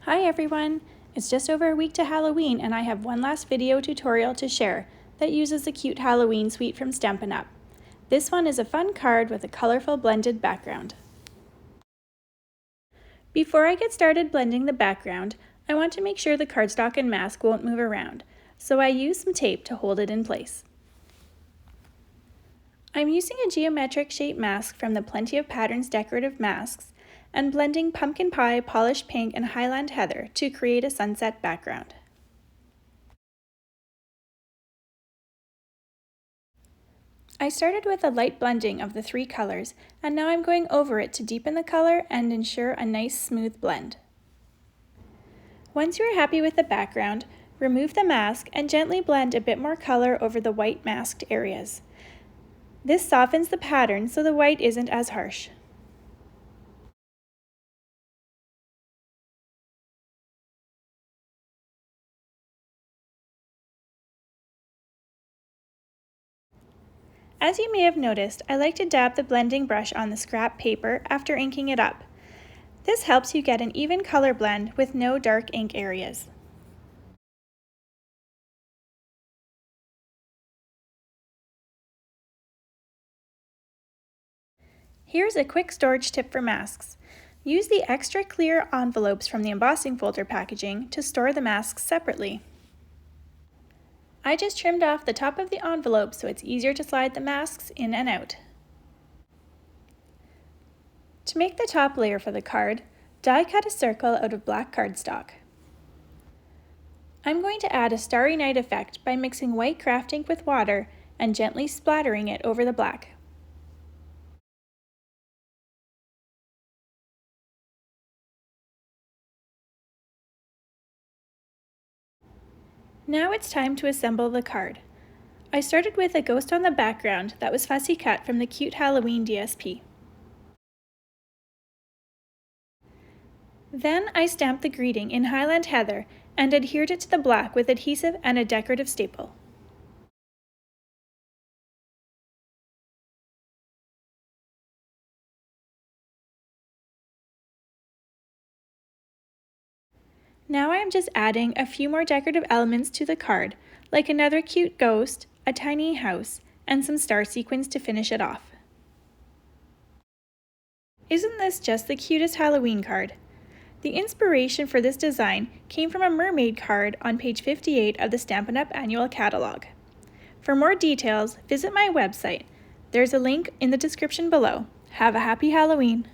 Hi everyone! It's just over a week to Halloween and I have one last video tutorial to share that uses the Cute Halloween suite from Stampin' Up. This one is a fun card with a colorful blended background. Before I get started blending the background, I want to make sure the cardstock and mask won't move around, so I use some tape to hold it in place. I'm using a geometric shape mask from the Plenty of Patterns Decorative Masks and blending Pumpkin Pie, Polished Pink, and Highland Heather to create a sunset background. I started with a light blending of the three colors, and now I'm going over it to deepen the color and ensure a nice smooth blend. Once you are happy with the background, remove the mask and gently blend a bit more color over the white masked areas. This softens the pattern so the white isn't as harsh. As you may have noticed, I like to dab the blending brush on the scrap paper after inking it up. This helps you get an even color blend with no dark ink areas. Here's a quick storage tip for masks. Use the extra clear envelopes from the embossing folder packaging to store the masks separately. I just trimmed off the top of the envelope so it's easier to slide the masks in and out. To make the top layer for the card, die cut a circle out of black cardstock. I'm going to add a Starry Night effect by mixing white craft ink with water and gently splattering it over the black. Now it's time to assemble the card. I started with a ghost on the background that was fussy cut from the Cute Halloween DSP. Then I stamped the greeting in Highland Heather and adhered it to the black with adhesive and a decorative staple. Now I am just adding a few more decorative elements to the card, like another cute ghost, a tiny house, and some star sequins to finish it off. Isn't this just the cutest Halloween card? The inspiration for this design came from a mermaid card on page 58 of the Stampin' Up! Annual Catalogue. For more details, visit my website. There's a link in the description below. Have a happy Halloween!